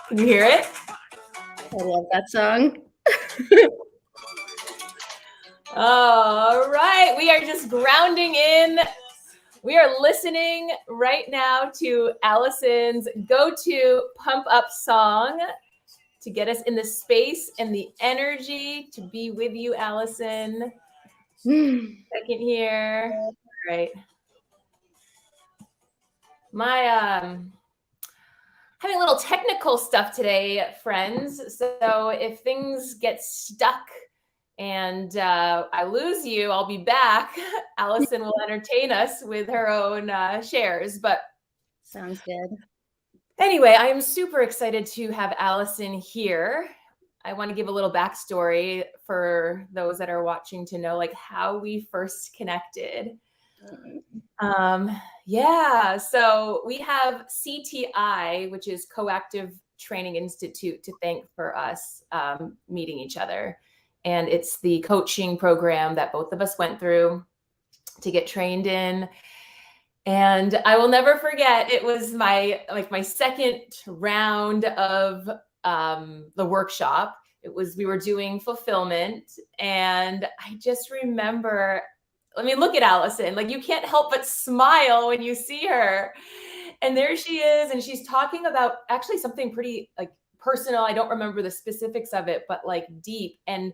Can you hear it? I love that song. All right. We are just grounding in. We are listening right now to Alison's go-to pump up song to get us in the space and the energy to be with you, Alison. Second here. All right. My having a little technical stuff today, friends. So if things get stuck and I lose you, I'll be back. Alison will entertain us with her own shares. But sounds good. Anyway, I am super excited to have Alison here. I want to give a little backstory for those that are watching to know like how we first connected. Yeah, so we have CTI, which is Coactive Training Institute, to thank for us meeting each other. And it's the coaching program that both of us went through to get trained in. And I will never forget, it was my second round of the workshop. We were doing fulfillment, and I just remember, I mean, look at Alison, like you can't help but smile when you see her. And there she is, and she's talking about actually something pretty like personal. I don't remember the specifics of it, but like deep. And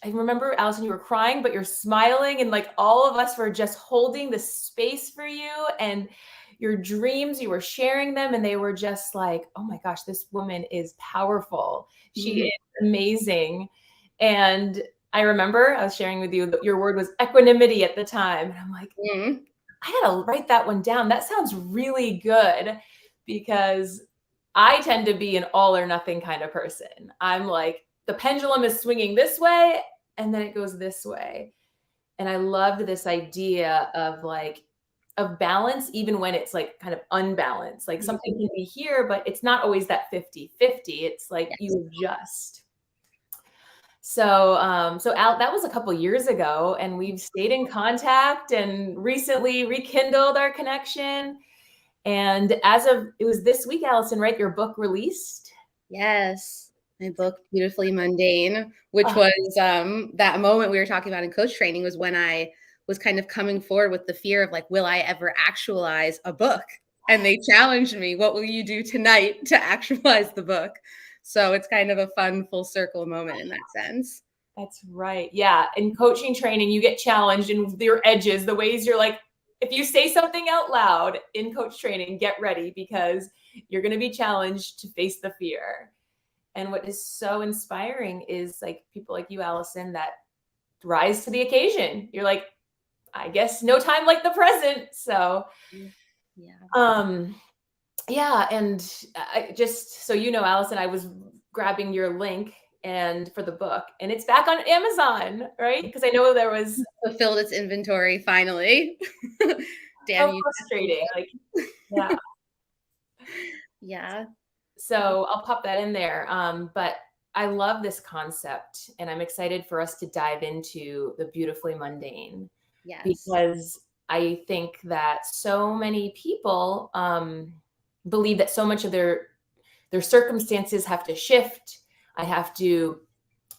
I remember, Alison, you were crying, but you're smiling, and like all of us were just holding the space for you and your dreams. You were sharing them, and they were just like, oh my gosh, this woman is powerful. She is amazing. And I remember I was sharing with you that your word was equanimity at the time. And I'm like, I had to write that one down. That sounds really good, because I tend to be an all or nothing kind of person. I'm like, the pendulum is swinging this way and then it goes this way. And I loved this idea of balance, even when it's like kind of unbalanced. Like something can be here, but it's not always that 50-50. It's like you adjust. So Al, that was a couple years ago, and we've stayed in contact and recently rekindled our connection. And it was this week, Alison, right? Your book released? Yes. My book, Beautifully Mundane, which was that moment we were talking about in coach training, was when I was kind of coming forward with the fear of like, will I ever actualize a book? And they challenged me, what will you do tonight to actualize the book? So it's kind of a fun full circle moment in that sense. That's right. Yeah. In coaching training, you get challenged in your edges, the ways you're like, if you say something out loud in coach training, get ready, because you're going to be challenged to face the fear. And what is so inspiring is like people like you, Alison, that rise to the occasion. You're like, I guess no time like the present. So, yeah. And I just, so you know, Alison, I was grabbing your link and for the book, and it's back on Amazon, right? Because I know there was fulfilled its inventory finally. Damn, so frustrating. Like, yeah. Yeah. So I'll pop that in there. But I love this concept, and I'm excited for us to dive into the Beautifully Mundane. Yes. Because I think that so many people believe that so much of their circumstances have to shift. I have to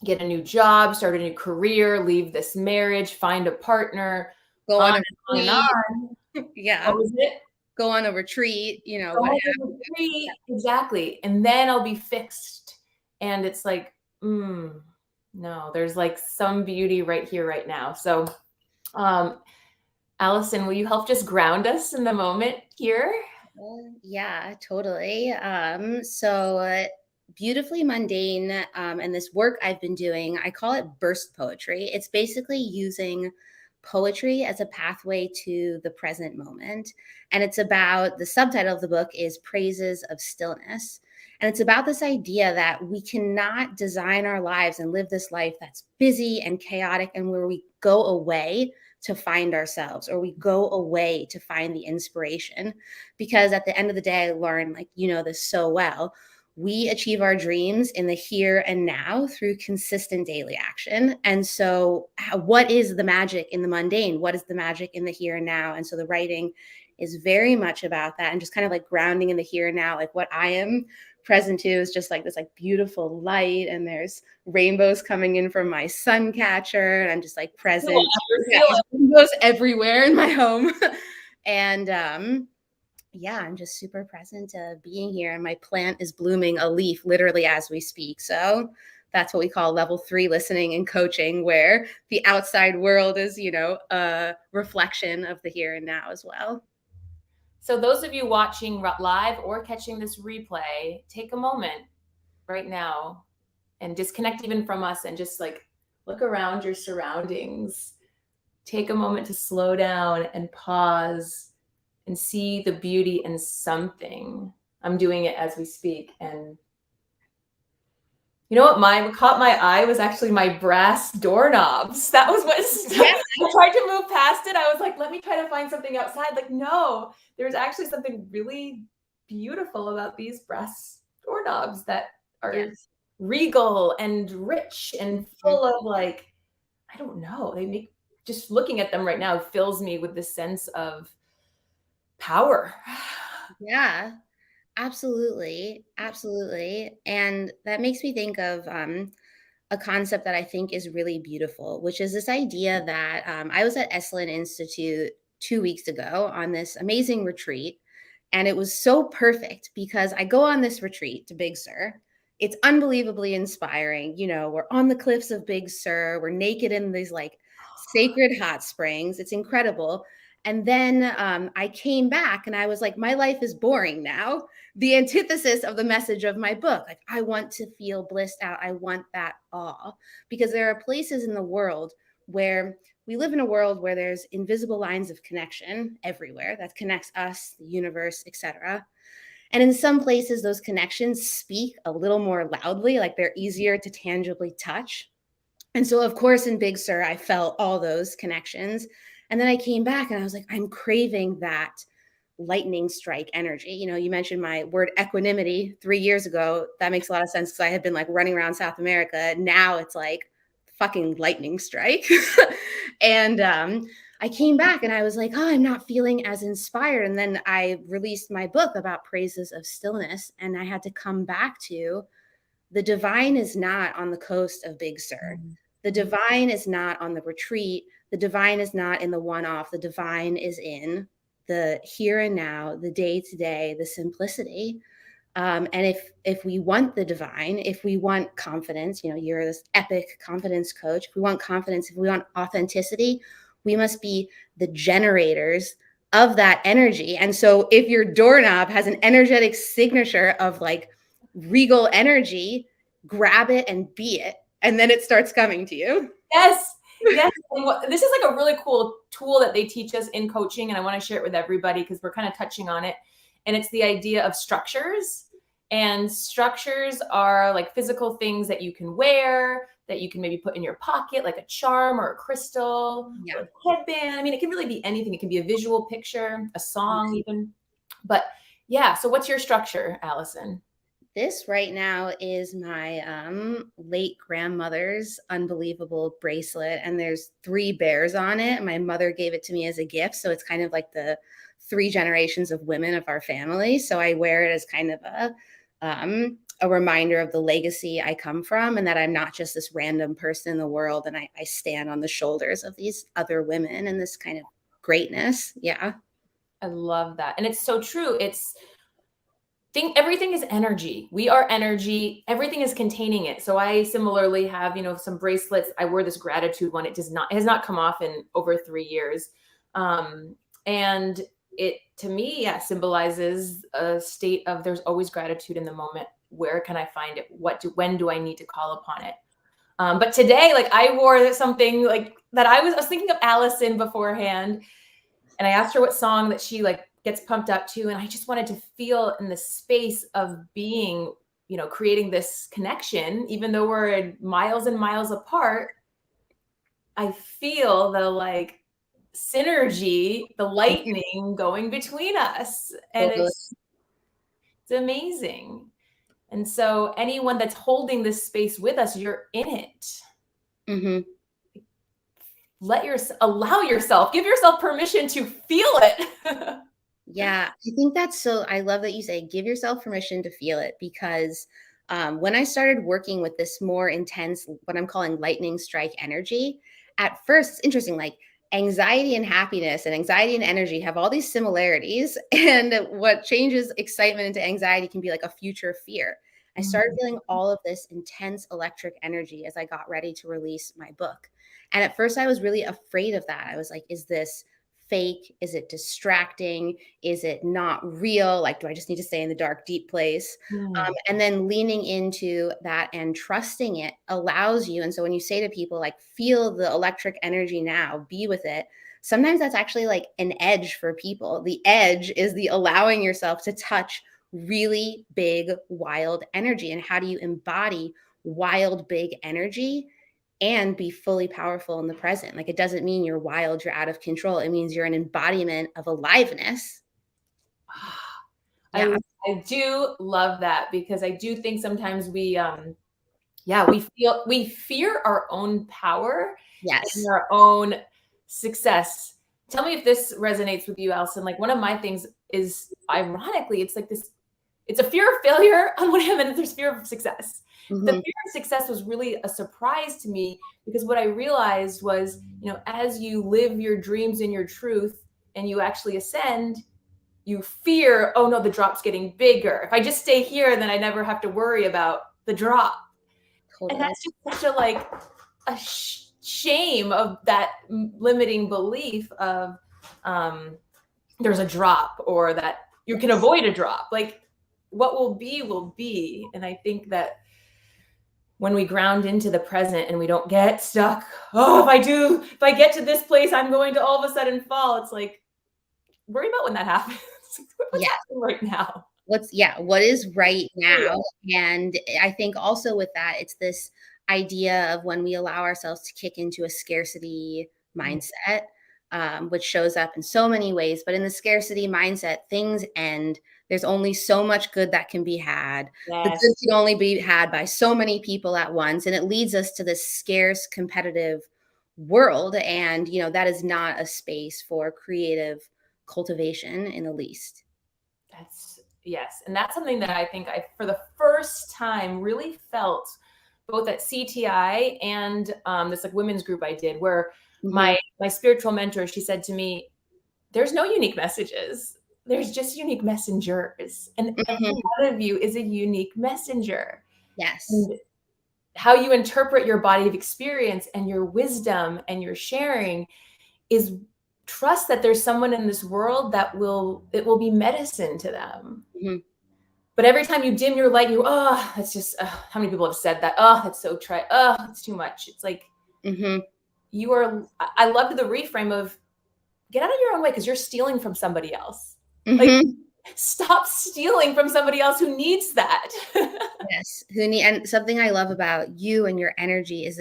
get a new job, start a new career, leave this marriage, find a partner, go on a retreat. Yeah. What was it? Go on a retreat, you know, retreat. Exactly. And then I'll be fixed. And it's like, no, there's like some beauty right here, right now. So, Alison, will you help just ground us in the moment here? Yeah, totally. So Beautifully Mundane, and this work I've been doing, I call it burst poetry. It's basically using poetry as a pathway to the present moment. And it's about, the subtitle of the book is Praises of Stillness. And it's about this idea that we cannot design our lives and live this life that's busy and chaotic, and where we go away to find ourselves, or we go away to find the inspiration. Because at the end of the day, I learned, like, you know this so well, we achieve our dreams in the here and now through consistent daily action. And so what is the magic in the mundane? What is the magic in the here and now? And so the writing is very much about that, and just kind of like grounding in the here and now, like what I am present to is just like this like beautiful light, and there's rainbows coming in from my sun catcher, and I'm just like present. Yeah, rainbows everywhere in my home. And yeah, I'm just super present to being here, and my plant is blooming a leaf literally as we speak. So that's what we call level 3 listening and coaching, where the outside world is, you know, a reflection of the here and now as well. So those of you watching live or catching this replay, take a moment right now and disconnect even from us and just like look around your surroundings. Take a moment to slow down and pause and see the beauty in something. I'm doing it as we speak. And you know what caught my eye was actually my brass doorknobs. That was what I tried to move past it. I was like, let me try to find something outside. Like, no, there's actually something really beautiful about these brass doorknobs that are regal and rich and full of like, I don't know. They make, just looking at them right now fills me with this sense of power. Yeah, absolutely. Absolutely. And that makes me think of a concept that I think is really beautiful, which is this idea that I was at Esalen Institute 2 weeks ago on this amazing retreat. And it was so perfect because I go on this retreat to Big Sur. It's unbelievably inspiring. You know, we're on the cliffs of Big Sur. We're naked in these like sacred hot springs. It's incredible. And then I came back and I was like, my life is boring now. The antithesis of the message of my book. Like, I want to feel blissed out. I want that awe, because there are places in the world where we live in a world where there's invisible lines of connection everywhere that connects us, the universe, etc. And in some places, those connections speak a little more loudly, like they're easier to tangibly touch. And so, of course, in Big Sur, I felt all those connections. And then I came back and I was like, I'm craving that lightning strike energy. You know, you mentioned my word equanimity 3 years ago. That makes a lot of sense because I had been like running around South America. Now it's like fucking lightning strike. And I came back and I was like, oh, I'm not feeling as inspired. And then I released my book about praises of stillness. And I had to come back to the divine is not on the coast of Big Sur. The divine is not on the retreat. The divine is not in the one-off. The divine is in the here and now, the day to day, the simplicity. And if we want the divine, if we want confidence, you know, you're this epic confidence coach. If we want confidence, if we want authenticity, we must be the generators of that energy. And so if your doorknob has an energetic signature of like regal energy, grab it and be it. And then it starts coming to you. Yes. Yes. This is like a really cool tool that they teach us in coaching. And I want to share it with everybody because we're kind of touching on it. And it's the idea of structures. And structures are like physical things that you can wear, that you can maybe put in your pocket, like a charm or a crystal, or a headband. I mean, it can really be anything. It can be a visual picture, a song even. But yeah, so what's your structure, Alison? This right now is my late grandmother's unbelievable bracelet, and there's 3 bears on it. My mother gave it to me as a gift, so it's kind of like the 3 generations of women of our family. So I wear it as kind of a reminder of the legacy I come from, and that I'm not just this random person in the world, and I stand on the shoulders of these other women and this kind of greatness. Yeah. I love that. And it's so true. Everything is energy. We are energy. Everything is containing it. So I similarly have, you know, some bracelets. I wear this gratitude one. It has not come off in over 3 years. And it, to me, yeah, symbolizes a state of there's always gratitude in the moment. Where can I find it? When do I need to call upon it? But today, like I wore something like that. I was thinking of Alison beforehand, and I asked her what song that she like gets pumped up to. And I just wanted to feel in the space of being, you know, creating this connection, even though we're miles and miles apart. I feel the like synergy, the lightning going between us. And it's amazing. And so anyone that's holding this space with us, you're in it. Mm-hmm. Allow yourself, give yourself permission to feel it. Yeah, I think that's so I love that you say give yourself permission to feel it because when I started working with this more intense, what I'm calling lightning strike energy, at first it's interesting, like anxiety and happiness and anxiety and energy have all these similarities. And what changes excitement into anxiety can be like a future fear. I started Mhm. feeling all of this intense electric energy as I got ready to release my book. And at first I was really afraid of that. I was like, is this fake? Is it distracting? Is it not real? Like, do I just need to stay in the dark, deep place? Mm. And then leaning into that and trusting it allows you. And so when you say to people, like, feel the electric energy now, be with it, sometimes that's actually like an edge for people. The edge is the allowing yourself to touch really big, wild energy. And how do you embody wild, big energy? And be fully powerful in the present. Like it doesn't mean you're wild, you're out of control. It means you're an embodiment of aliveness. I Yeah. I do love that because I do think sometimes yeah, we fear our own power and Yes. our own success. Tell me if this resonates with you, Alison. Like one of my things is ironically, it's like this, it's a fear of failure on one hand, and there's fear of success. The Mhm. fear of success was really a surprise to me because what I realized was, as you live your dreams and your truth and you actually ascend, you fear, oh no, the drop's getting bigger. If I just stay here, then I never have to worry about the drop. And Totally. that's just such a like a shame of that limiting belief of um, there's a drop or that you can Yes. avoid a drop. Like what will be will be. And I think that when we ground into the present and we don't get stuck, oh, if I get to this place, I'm going to all of a sudden fall. It's like, worry about when that happens. What's Yeah. happening right now? What is right now? Real. And I think also with that, it's this idea of when we allow ourselves to kick into a scarcity mindset, which shows up in so many ways. But in the scarcity mindset, things end. There's only so much good that can be had. The good Yes. can only be had by so many people at once. And it leads us to this scarce, competitive world. And, that is not a space for creative cultivation in the least. Yes. And that's something that I think I, for the first time, really felt both at CTI and this like women's group I did, where Mhm. my spiritual mentor, she said to me, "There's no unique messages. There's just unique messengers, and every Mhm. one of you is a unique messenger." Yes. And how you interpret your body of experience and your wisdom and your sharing is trust that there's someone in this world that it will be medicine to them. Mhm. But every time you dim your light, that's just, how many people have said that? Oh, that's so oh, it's too much. It's like Mhm. I loved the reframe of get out of your own way because you're stealing from somebody else. Like, Mhm. stop stealing from somebody else who needs that. Yes. Who need and something I love about you and your energy is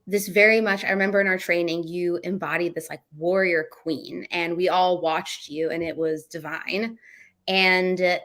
this very much I remember in our training, you embodied this like warrior queen, and we all watched you, and it was divine. And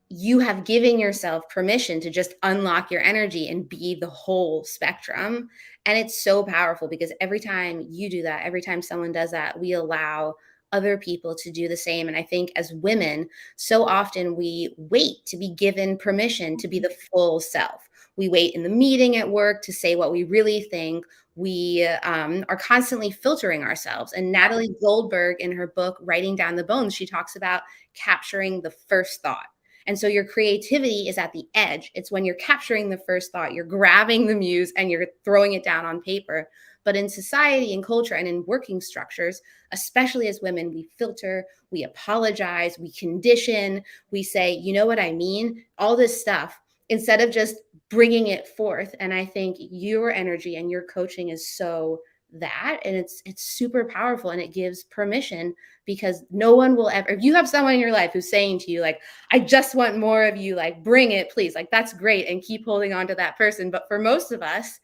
you have given yourself permission to just unlock your energy and be the whole spectrum. And it's so powerful because every time you do that, every time someone does that, we allow other people to do the same. And I think as women, so often we wait to be given permission to be the full self. We wait in the meeting at work to say what we really think. We are constantly filtering ourselves. And Natalie Goldberg, in her book, Writing Down the Bones, she talks about capturing the first thought. And so your creativity is at the edge. It's when you're capturing the first thought, you're grabbing the muse and you're throwing it down on paper. But in society and culture and in working structures, especially as women, we filter, we apologize, we condition, we say, you know what I mean? All this stuff instead of just bringing it forth. And I think your energy and your coaching is so that and it's super powerful and it gives permission because no one will ever if you have someone in your life who's saying to you like I just want more of you. Like, bring it, please. Like, that's great. And keep holding on to that person. But for most of us,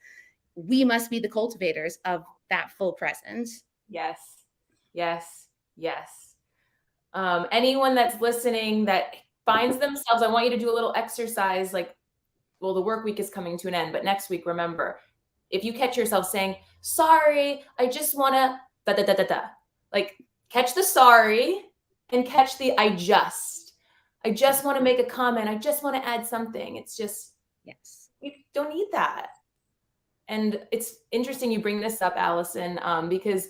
we must be the cultivators of that full presence. Yes. Yes. Yes. Anyone that's listening that finds themselves, I want you to do a little exercise like, well, the work week is coming to an end, but next week, remember, if you catch yourself saying, sorry, I just want to da da da da da, like catch the sorry and catch the I just want to make a comment. I just want to add something. It's just, Yes. you don't need that. And it's interesting you bring this up, Allison, because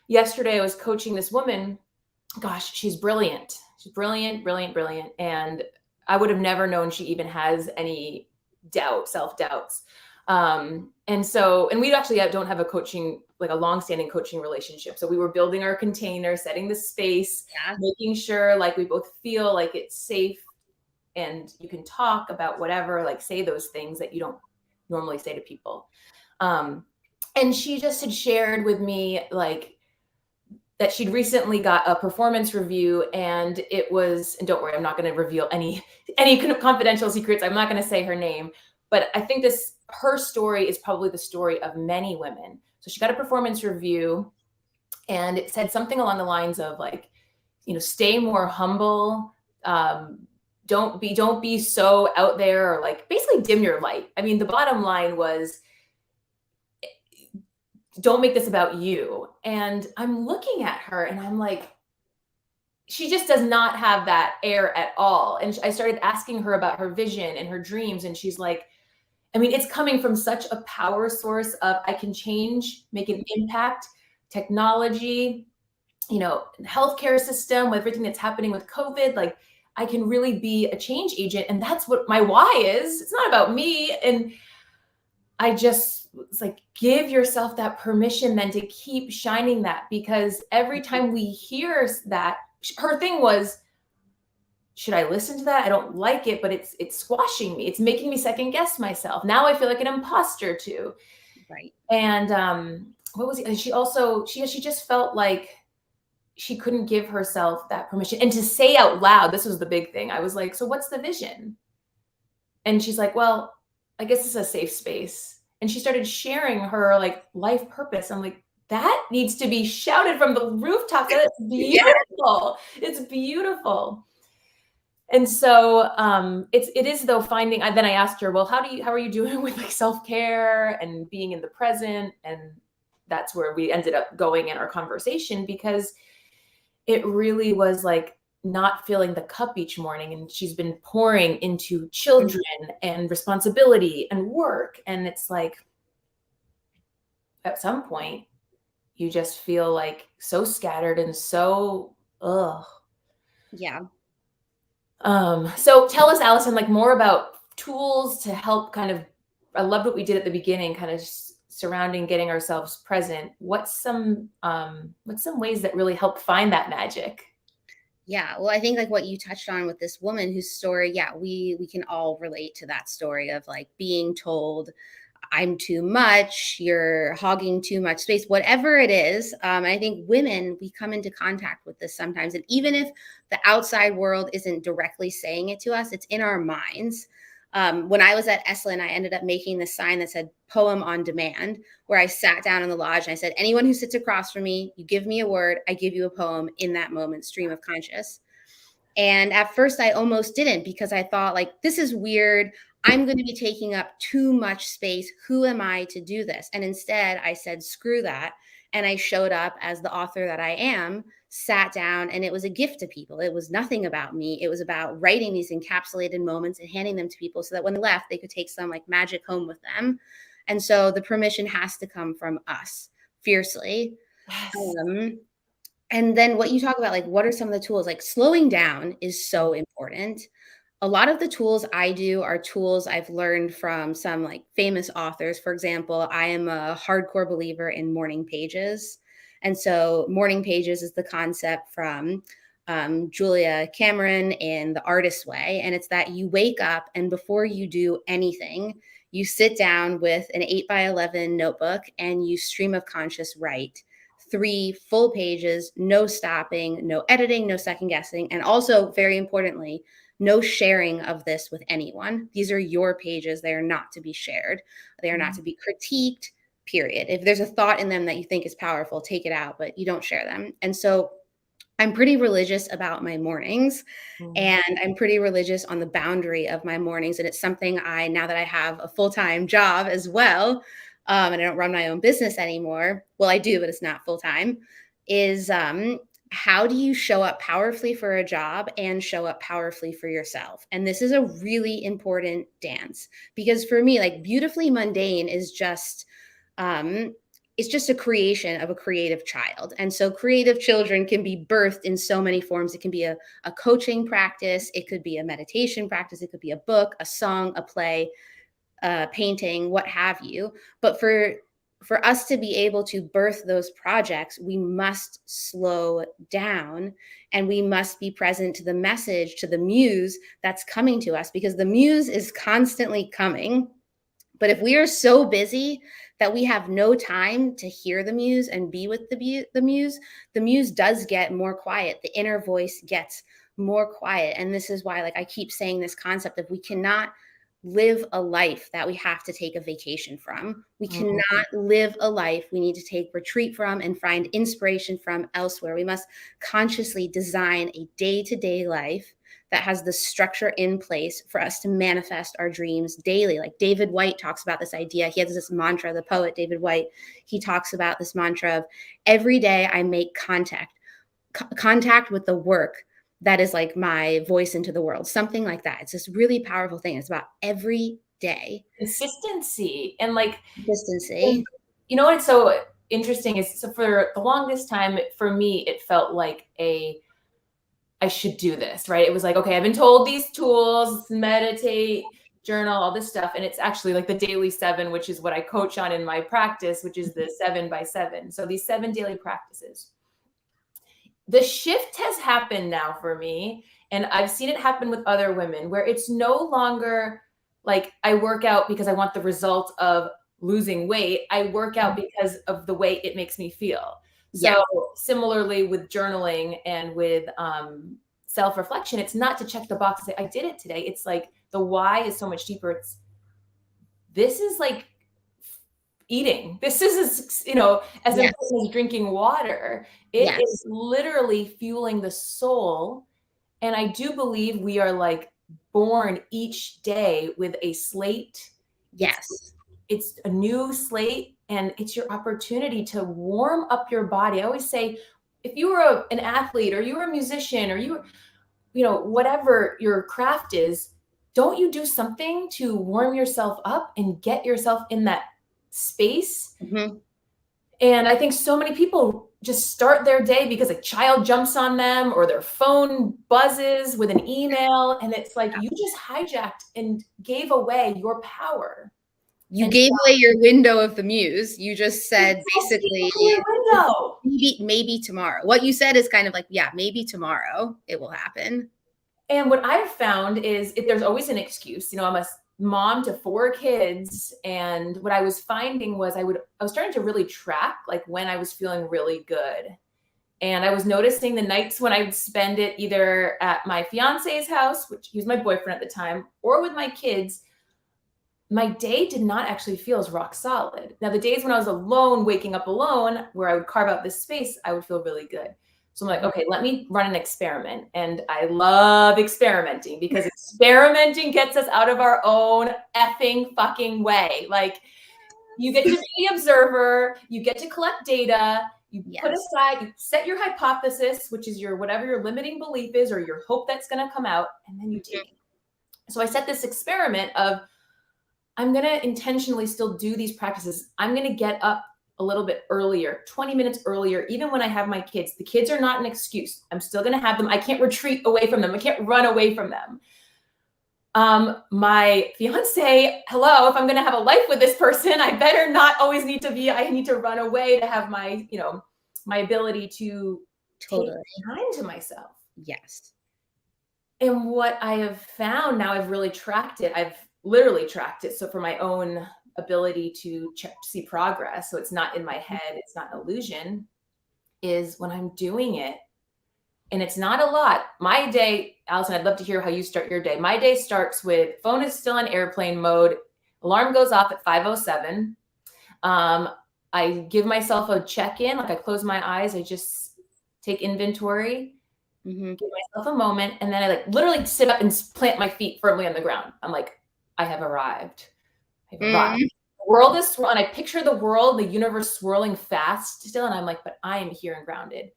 yesterday I was coaching this woman. Gosh, she's brilliant. She's brilliant, brilliant, brilliant. And I would have never known she even has any self-doubts. And we actually don't have a coaching, like a long-standing coaching relationship. So we were building our container, setting the space, making sure like we both feel like it's safe and you can talk about whatever, like say those things that you don't normally say to people. And she just had shared with me like that she'd recently got a performance review, and it was, and don't worry, I'm not going to reveal any kind of confidential secrets. I'm not going to say her name, but I think her story is probably the story of many women. So she got a performance review and it said something along the lines of like, stay more humble. Don't be so out there, or like basically dim your light. I mean, the bottom line was, don't make this about you. And I'm looking at her and I'm like, she just does not have that air at all. And I started asking her about her vision and her dreams. And she's like, I mean, it's coming from such a power source of I can change, make an impact, technology, healthcare system, with everything that's happening with COVID. Like I can really be a change agent. And that's what my why is. It's not about me. And it's like, give yourself that permission then to keep shining that, because every time we hear that, her thing was, should I listen to that? I don't like it, but it's squashing me. It's making me second guess myself. Now I feel like an imposter too. Right. And what was it? And she also, she just felt like she couldn't give herself that permission. And to say out loud, this was the big thing. I was like, so what's the vision? And she's like, well, I guess it's a safe space. And she started sharing her like life purpose. I'm like, that needs to be shouted from the rooftops. That's beautiful. It's beautiful. And so it is though finding, then I asked her, well, how are you doing with like self-care and being in the present? And that's where we ended up going in our conversation, because it really was like not filling the cup each morning. And she's been pouring into children and responsibility and work. And it's like, at some point, you just feel like so scattered and so, Yeah. So tell us, Allison, like more about tools to help kind of, I loved what we did at the beginning, kind of surrounding getting ourselves present. What's some ways that really help find that magic? Yeah. Well, I think like what you touched on with this woman whose story, we can all relate to that story of like being told, I'm too much, you're hogging too much space, whatever it is. I think women, we come into contact with this sometimes. And even if the outside world isn't directly saying it to us, it's in our minds. When I was at Esalen, I ended up making this sign that said poem on demand, where I sat down in the lodge and I said, anyone who sits across from me, you give me a word, I give you a poem in that moment, stream of conscious. And at first I almost didn't, because I thought like, this is weird. I'm going to be taking up too much space. Who am I to do this? And instead I said, screw that. And I showed up as the author that I am, sat down, and it was a gift to people. It was nothing about me. It was about writing these encapsulated moments and handing them to people so that when they left, they could take some like magic home with them. And so the permission has to come from us fiercely. Yes. And then what you talk about, like, what are some of the tools? Like slowing down is so important. A lot of the tools I do are tools I've learned from some like famous authors. For example, I am a hardcore believer in morning pages. And so morning pages is the concept from Julia Cameron in The Artist's Way. And it's that you wake up and before you do anything, you sit down with an 8x11 notebook and you stream of conscious write 3 full pages, no stopping, no editing, no second guessing. And also, very importantly, no sharing of this with anyone. These are your pages. They are not to be shared. They are not to be critiqued, period. If there's a thought in them that you think is powerful, take it out, but you don't share them. And so I'm pretty religious about my mornings, and I'm pretty religious on the boundary of my mornings. And it's something now that I have a full-time job as well, and I don't run my own business anymore. Well, I do, but it's not full-time, is how do you show up powerfully for a job and show up powerfully for yourself? And this is a really important dance, because for me, like, Beautifully Mundane is just it's just a creation of a creative child. And so creative children can be birthed in so many forms. It can be a coaching practice, it could be a meditation practice, it could be a book, a song, a play, painting, what have you. But for us to be able to birth those projects, we must slow down, and we must be present to the message, to the muse that's coming to us, because the muse is constantly coming. But if we are so busy that we have no time to hear the muse and be with the muse does get more quiet. The inner voice gets more quiet. And this is why, like, I keep saying this concept of, we cannot live a life that we have to take a vacation from. We cannot live a life we need to take retreat from and find inspiration from elsewhere. We must consciously design a day-to-day life that has the structure in place for us to manifest our dreams daily. Like David White talks about this idea. He has this mantra, the poet David White, he talks about this mantra of, every day I make contact with the work that is like my voice into the world, something like that. It's this really powerful thing. It's about every day. Consistency and like Consistency. You know what's so interesting is, so for the longest time, for me, it felt like I should do this, right? It was like, okay, I've been told these tools, meditate, journal, all this stuff. And it's actually like the daily 7, which is what I coach on in my practice, which is the 7 by 7. So these 7 daily practices. The shift has happened now for me, and I've seen it happen with other women, where it's no longer like I work out because I want the result of losing weight. I work out because of the way it makes me feel. So Yeah. similarly with journaling and with self-reflection, it's not to check the box and say, I did it today. It's like the why is so much deeper. This is like eating. This is, as Yes. important as drinking water. It is Yes. literally fueling the soul. And I do believe we are like born each day with a slate. Yes. It's a new slate, and it's your opportunity to warm up your body. I always say, if you were an athlete, or you were a musician, or whatever your craft is, don't you do something to warm yourself up and get yourself in that space? Mm-hmm. And I think so many people just start their day because a child jumps on them or their phone buzzes with an email. And it's like, you just hijacked and gave away your power. You gave away your window of the muse. You just said basically, window. Maybe tomorrow. What you said is kind of like, yeah, maybe tomorrow it will happen. And what I've found is, if there's always an excuse. I'm a mom to 4 kids, and what I was finding was I was starting to really track like when I was feeling really good. And I was noticing the nights when I would spend it either at my fiance's house, which he was my boyfriend at the time, or with my kids, my day did not actually feel as rock solid. Now, the days when I was alone, waking up alone, where I would carve out this space, I would feel really good. So I'm like, okay, let me run an experiment. And I love experimenting, because experimenting gets us out of our own effing fucking way. Like, you get to be the observer, you get to collect data, you put aside, you set your hypothesis, which is whatever your limiting belief is, or your hope that's going to come out, and then you take it. So I set this experiment of, I'm going to intentionally still do these practices. I'm going to get up a little bit earlier, 20 minutes earlier, even when I have my kids. The kids are not an excuse. I'm still going to have them. I can't retreat away from them. I can't run away from them. My fiance, hello, if I'm going to have a life with this person, I better not always I need to run away to have my, my ability to take time to myself. Yes. And what I have found now, I've really tracked it. I've literally tracked it. So for my own ability to see progress, so it's not in my head, it's not an illusion, is when I'm doing it. And it's not a lot. My day, Alison, I'd love to hear how you start your day. My day starts with phone is still on airplane mode. Alarm goes off at 5:07. I give myself a check-in. Like, I close my eyes. I just take inventory, give myself a moment. And then I like literally sit up and plant my feet firmly on the ground. I'm like, I have arrived. I've arrived. The world is swirling. I picture the world, the universe swirling fast still. And I'm like, but I am here and grounded.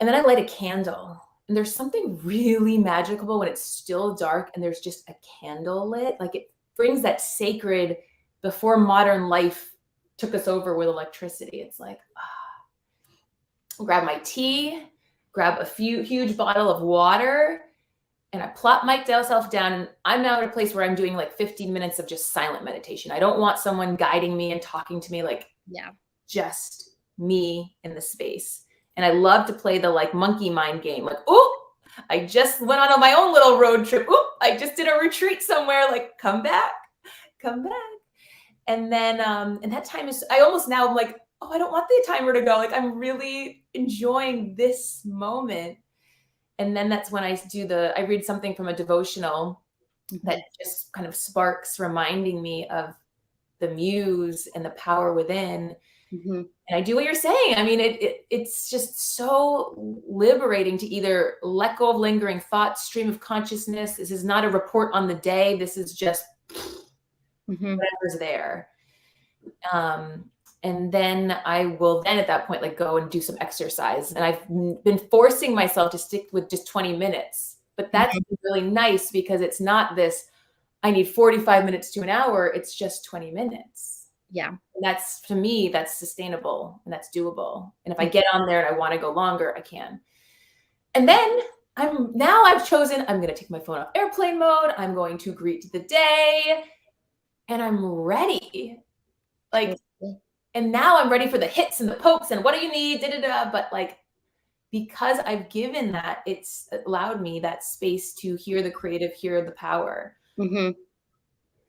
And then I light a candle. And there's something really magical when it's still dark and there's just a candle lit. Like it brings that sacred before modern life took us over with electricity. It's like, grab my tea, grab a huge bottle of water, and I plop myself down. And I'm now at a place where I'm doing like 15 minutes of just silent meditation. I don't want someone guiding me and talking to me, like, just me in the space. And I love to play the like monkey mind game. Like, oh, I just went on my own little road trip. Oh, I just did a retreat somewhere. Like, come back. And then, and that time is, I almost now I'm like, oh, I don't want the timer to go. Like, I'm really enjoying this moment. And then that's when I read something from a devotional that just kind of sparks reminding me of the muse and the power within. And I do what you're saying. I mean, it's just so liberating to either let go of lingering thoughts, stream of consciousness. This is not a report on the day. This is just whatever's there. And then I will then at that point, like, go and do some exercise. And I've been forcing myself to stick with just 20 minutes, but that's really nice because it's not this, I need 45 minutes to an hour. It's just 20 mintes. Yeah. And that's, to me, that's sustainable and that's doable. And if I get on there and I want to go longer, I can. And then I've chosen, I'm going to take my phone off airplane mode. I'm going to greet the day and I'm ready. Like, and now I'm ready for the hits and the pokes and what do you need? But like, because I've given that, it's allowed me that space to hear the creative, hear the power.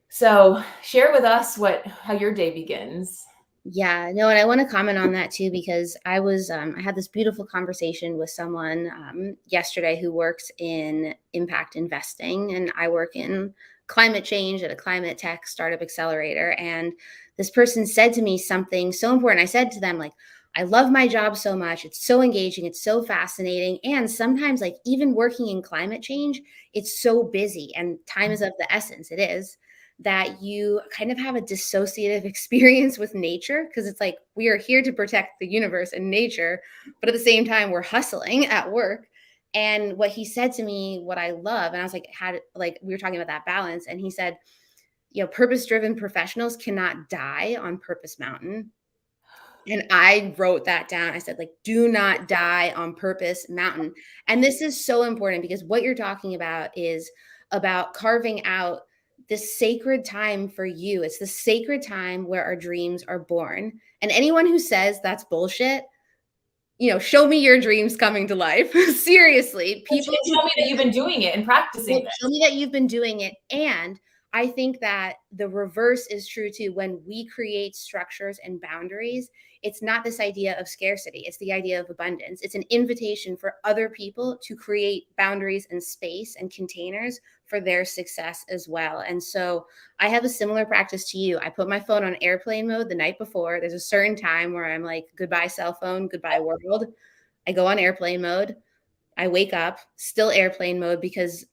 So share with us how your day begins. Yeah, no, and I want to comment on that too, because I had this beautiful conversation with someone yesterday who works in impact investing, and I work in climate change at a climate tech startup accelerator. And this person said to me something so important. I said to them, like, I love my job so much. It's so engaging. It's so fascinating. And sometimes, like, even working in climate change, it's so busy and time is of the essence. It is that you kind of have a dissociative experience with nature, because it's like we are here to protect the universe and nature, but at the same time we're hustling at work. And what he said to me, what I love, and I was like, we were talking about that balance, and he said, purpose-driven professionals cannot die on Purpose Mountain. And I wrote that down. I said, like, do not die on Purpose Mountain. And this is so important because what you're talking about is about carving out this sacred time for you. It's the sacred time where our dreams are born. And anyone who says that's bullshit, show me your dreams coming to life. Seriously. People tell me that you've been doing it and practicing it. Show me that you've been doing it. And I think that the reverse is true too. When we create structures and boundaries, it's not this idea of scarcity. It's the idea of abundance. It's an invitation for other people to create boundaries and space and containers for their success as well. And so I have a similar practice to you. I put my phone on airplane mode the night before. There's a certain time where I'm like, goodbye cell phone, goodbye world. I go on airplane mode. I wake up, still airplane mode, because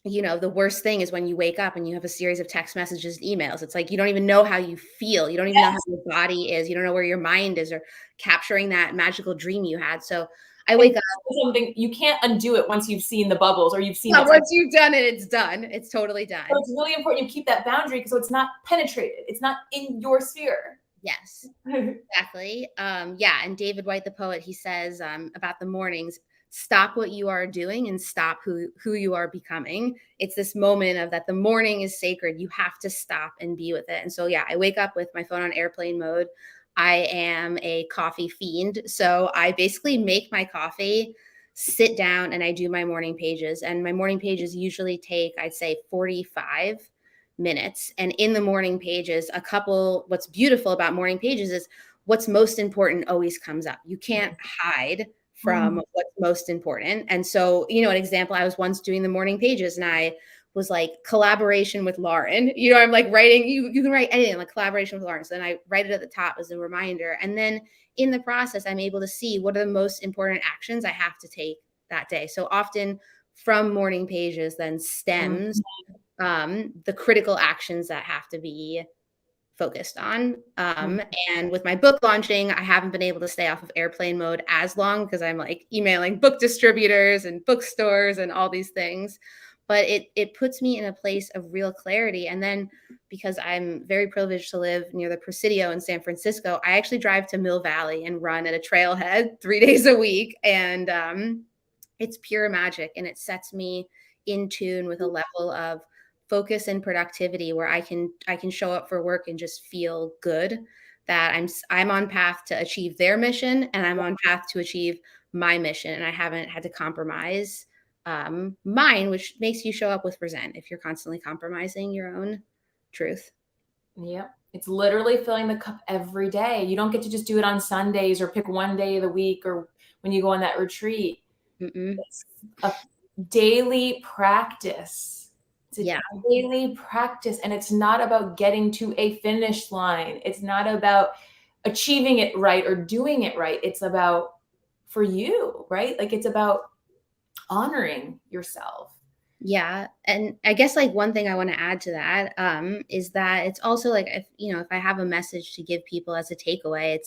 the worst thing is when you wake up and you have a series of text messages and emails. It's like you don't even know how you feel. You don't even know how your body is. You don't know where your mind is, or capturing that magical dream you had. So I wake up. Something you can't undo it once you've seen the bubbles or you've seen it. Once you've done it, it's done. It's totally done. So it's really important you keep that boundary so it's not penetrated. It's not in your sphere. Yes, exactly. And David White, the poet, he says about the mornings, stop what you are doing and stop who you are becoming. It's this moment of that the morning is sacred. You have to stop and be with it. And so, I wake up with my phone on airplane mode. I am a coffee fiend. So I basically make my coffee, sit down, and I do my morning pages. And my morning pages usually take, I'd say, 45 minutes. And in the morning pages, what's beautiful about morning pages is what's most important always comes up. You can't hide from what's most important. And so, an example, I was once doing the morning pages and I was like, collaboration with Lauren. I'm like writing, you can write anything, like collaboration with Lauren. So then I write it at the top as a reminder. And then in the process, I'm able to see what are the most important actions I have to take that day. So often from morning pages then stems the critical actions that have to be focused on. And with my book launching, I haven't been able to stay off of airplane mode as long because I'm like emailing book distributors and bookstores and all these things. But it puts me in a place of real clarity. And then because I'm very privileged to live near the Presidio in San Francisco, I actually drive to Mill Valley and run at a trailhead 3 days a week. And it's pure magic, and it sets me in tune with a level of focus and productivity where I can show up for work and just feel good that I'm on path to achieve their mission, and I'm on path to achieve my mission, and I haven't had to compromise mine, which makes you show up with resent if you're constantly compromising your own truth. Yep. It's literally filling the cup every day. You don't get to just do it on Sundays or pick one day of the week or when you go on that retreat. It's a daily practice. It's a daily practice. And it's not about getting to a finish line. It's not about achieving it right or doing it right. It's about for you, right? Like it's about honoring yourself. Yeah. And I guess like one thing I want to add to that is that it's also like, if I have a message to give people as a takeaway,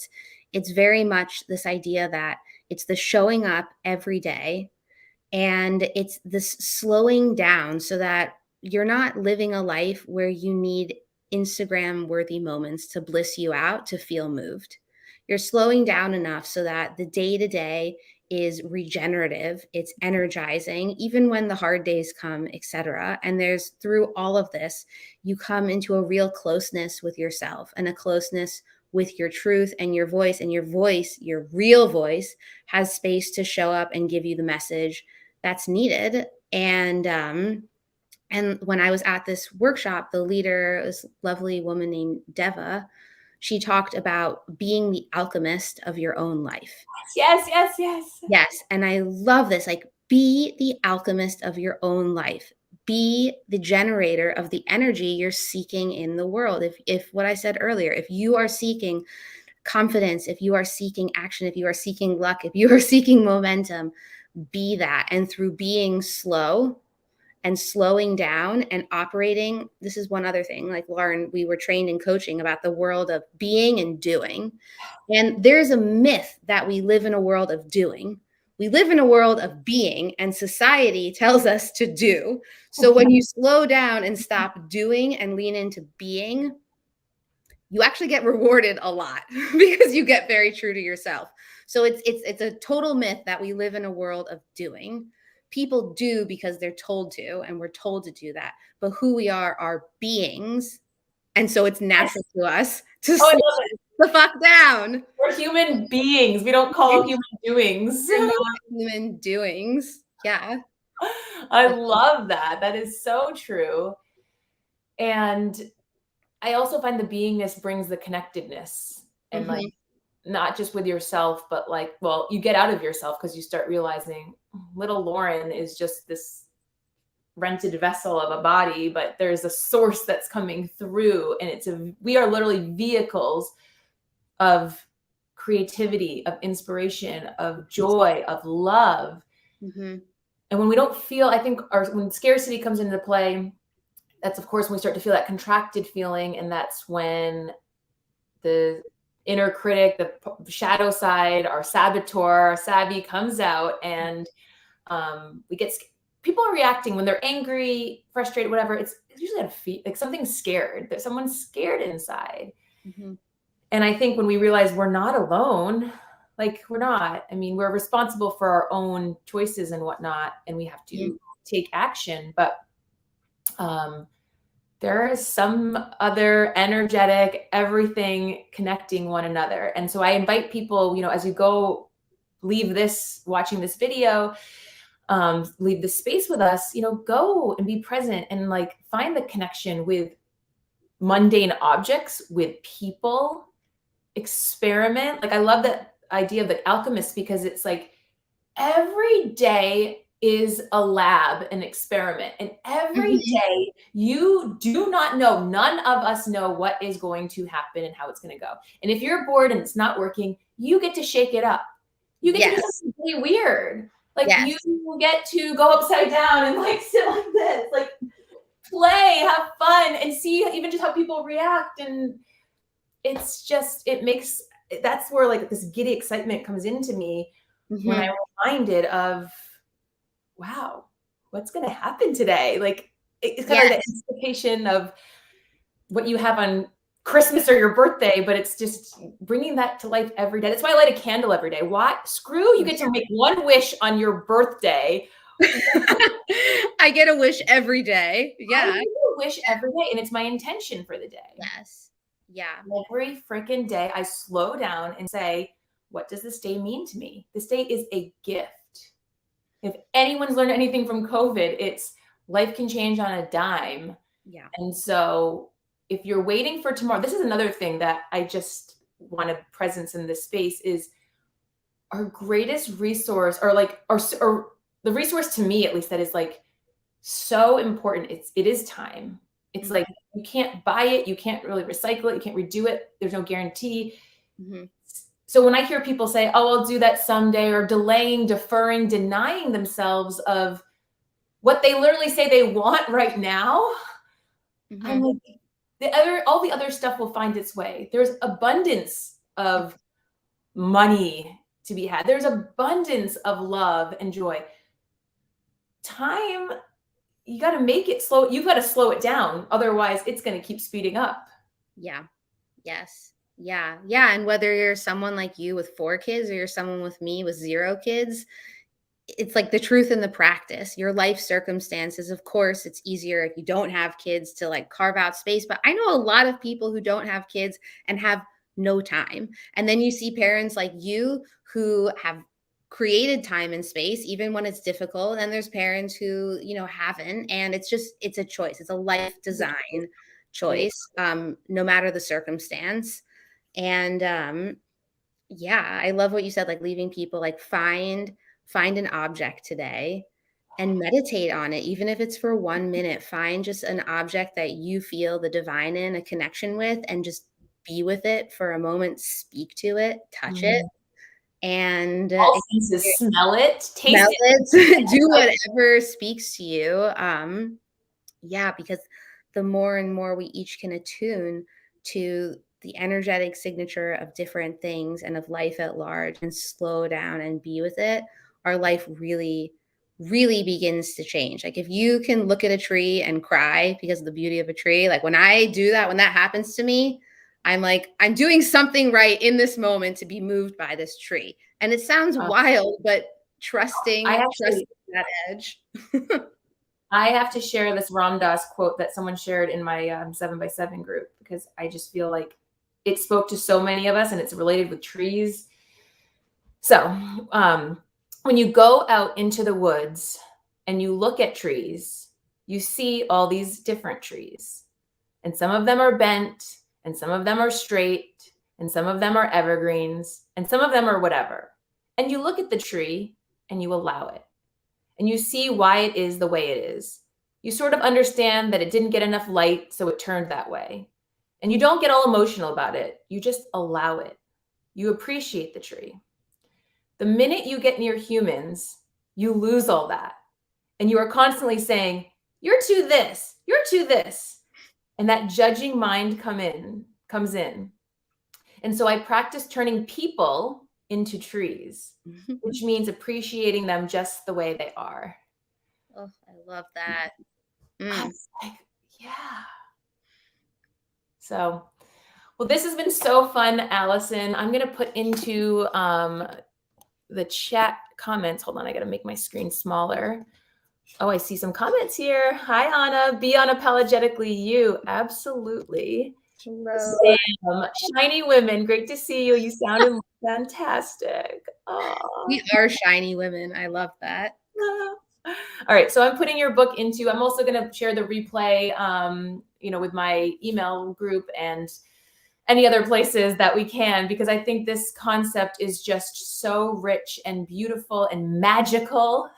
it's very much this idea that it's the showing up every day, and it's this slowing down so that you're not living a life where you need Instagram worthy moments to bliss you out to feel moved. You're slowing down enough so that the day to day is regenerative, it's energizing, even when the hard days come, etc. And there's through all of this, you come into a real closeness with yourself and a closeness with your truth and your voice. And your voice, your real voice, has space to show up and give you the message that's needed. And when I was at this workshop, the leader, this lovely woman named Deva, she talked about being the alchemist of your own life. Yes, yes, yes. Yes. And I love this. Like, be the alchemist of your own life. Be the generator of the energy you're seeking in the world. If what I said earlier, if you are seeking confidence, if you are seeking action, if you are seeking luck, if you are seeking momentum, be that. And through being slow and slowing down and operating, this is one other thing. Like Lauren, we were trained in coaching about the world of being and doing. And there's a myth that we live in a world of doing. We live in a world of being, and society tells us to do. So when you slow down and stop doing and lean into being, you actually get rewarded a lot because you get very true to yourself. So it's a total myth that we live in a world of doing. People do because they're told to, and we're told to do that. But who we are beings. And so it's natural to us to slow the fuck down. We're human beings. We don't call human doings. We're not human doings. Yeah. I love that. That is so true. And I also find the beingness brings the connectedness, and like not just with yourself, but like, well, you get out of yourself because you start realizing little Lauren is just this rented vessel of a body, but there's a source that's coming through, and we are literally vehicles of creativity, of inspiration, of joy, of love. And when we don't feel, I think when scarcity comes into play, that's of course when we start to feel that contracted feeling. And that's when the inner critic, the shadow side, our saboteur, our savvy comes out, and people are reacting when they're angry, frustrated, whatever. It's usually like something's scared, that someone's scared inside. And I think when we realize we're not alone, like we're not, I mean, we're responsible for our own choices and whatnot, and we have to take action. But there is some other energetic everything connecting one another. And so I invite people, as you go leave watching this video, leave this space with us, go and be present and like find the connection with mundane objects, with people, experiment. Like I love that idea of the alchemist, because it's like every day is a lab, an experiment. And every day you do not know, none of us know what is going to happen and how it's going to go. And if you're bored and it's not working, you get to shake it up. You get to do something really weird. Like you get to go upside down and like sit like this, like play, have fun, and see even just how people react. And it's just, that's where like this giddy excitement comes into me when I'm reminded of, wow, what's going to happen today? Like, it's kind of like the anticipation of what you have on Christmas or your birthday, but it's just bringing that to life every day. That's why I light a candle every day. Why? Screw, you get to make one wish on your birthday. I get a wish every day. Yeah. I get a wish every day, and it's my intention for the day. Yes. Yeah. Every freaking day, I slow down and say, what does this day mean to me? This day is a gift. If anyone's learned anything from COVID, it's life can change on a dime. Yeah. And so if you're waiting for tomorrow, this is another thing that I just want a presence in this space is our greatest resource, or like, or the resource to me, at least, that is like so important. It is time. It's like, you can't buy it. You can't really recycle it. You can't redo it. There's no guarantee. So when I hear people say, oh, I'll do that someday, or delaying, deferring, denying themselves of what they literally say they want right now, I'm like, all the other stuff will find its way. There's abundance of money to be had. There's abundance of love and joy. Time, you got to make it slow. You've got to slow it down. Otherwise, it's going to keep speeding up. Yeah. Yes. Yeah. Yeah. And whether you're someone like you with 4 kids or you're someone with me with 0 kids, it's like the truth in the practice. Your life circumstances, of course, it's easier if you don't have kids to like carve out space. But I know a lot of people who don't have kids and have no time. And then you see parents like you who have created time and space, even when it's difficult. And there's parents who, haven't. And it's a choice. It's a life design choice, no matter the circumstance. And yeah, I love what you said, like leaving people, like find an object today and meditate on it, even if it's for 1 minute. Find just an object that you feel the divine in, a connection with, and just be with it for a moment. Speak to it, touch it, and all senses, smell it, taste it, do whatever speaks to you. Yeah, because the more and more we each can attune to the energetic signature of different things and of life at large and slow down and be with it, our life really, really begins to change. Like if you can look at a tree and cry because of the beauty of a tree, like when I do that, when that happens to me, I'm like, I'm doing something right in this moment to be moved by this tree. And it sounds wild, but trusting that edge. I have to share this Ram Dass quote that someone shared in my 7x7 group, because I just feel like it spoke to so many of us, and it's related with trees. So when you go out into the woods and you look at trees, you see all these different trees, and some of them are bent, and some of them are straight, and some of them are evergreens, and some of them are whatever. And you look at the tree and you allow it. And you see why it is the way it is. You sort of understand that it didn't get enough light, so it turned that way. And you don't get all emotional about it. You just allow it. You appreciate the tree. The minute you get near humans, you lose all that. And you are constantly saying, you're too this, you're too this. And that judging mind comes in. And so I practice turning people into trees, which means appreciating them just the way they are. Oh, I love that. I was like, yeah. So, well, this has been so fun, Allison. I'm going to put into the chat comments. Hold on, I got to make my screen smaller. Oh, I see some comments here. Hi, Anna. Be unapologetically you. Absolutely. Hello. Sam, shiny women. Great to see you. You sounded fantastic. Oh. We are shiny women. I love that. All right. So I'm putting your book into, I'm also going to share the replay, with my email group and any other places that we can, because I think this concept is just so rich and beautiful and magical.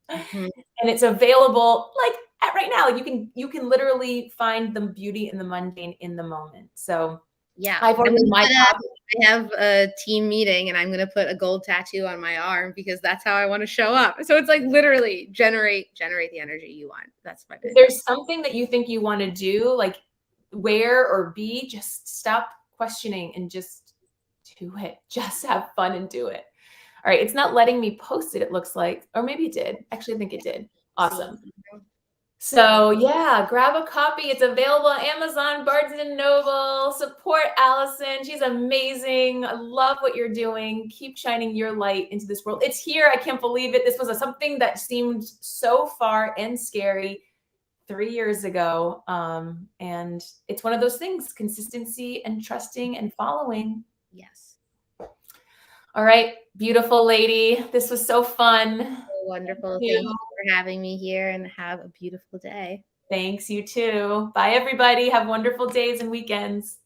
And it's available like right now. You can literally find the beauty in the mundane in the moment. So yeah, I've ordered I have a team meeting and I'm going to put a gold tattoo on my arm because that's how I want to show up. So it's like literally generate the energy you want. That's my big. If there's something that you think you want to do, like wear or be, just stop questioning and just do it. Just have fun and do it. All right. It's not letting me post it, it looks like, or maybe it did. Actually, I think it did. Awesome. So yeah, grab a copy. It's available on Amazon, Barnes and Noble. Support Alison. She's amazing. I love what you're doing. Keep shining your light into this world. It's here. I can't believe it. This was something that seemed so far and scary 3 years ago. And it's one of those things, consistency and trusting and following. Yes. All right, beautiful lady. This was so fun. Wonderful. Thank you for having me here, and have a beautiful day. Thanks, you too. Bye, everybody. Have wonderful days and weekends.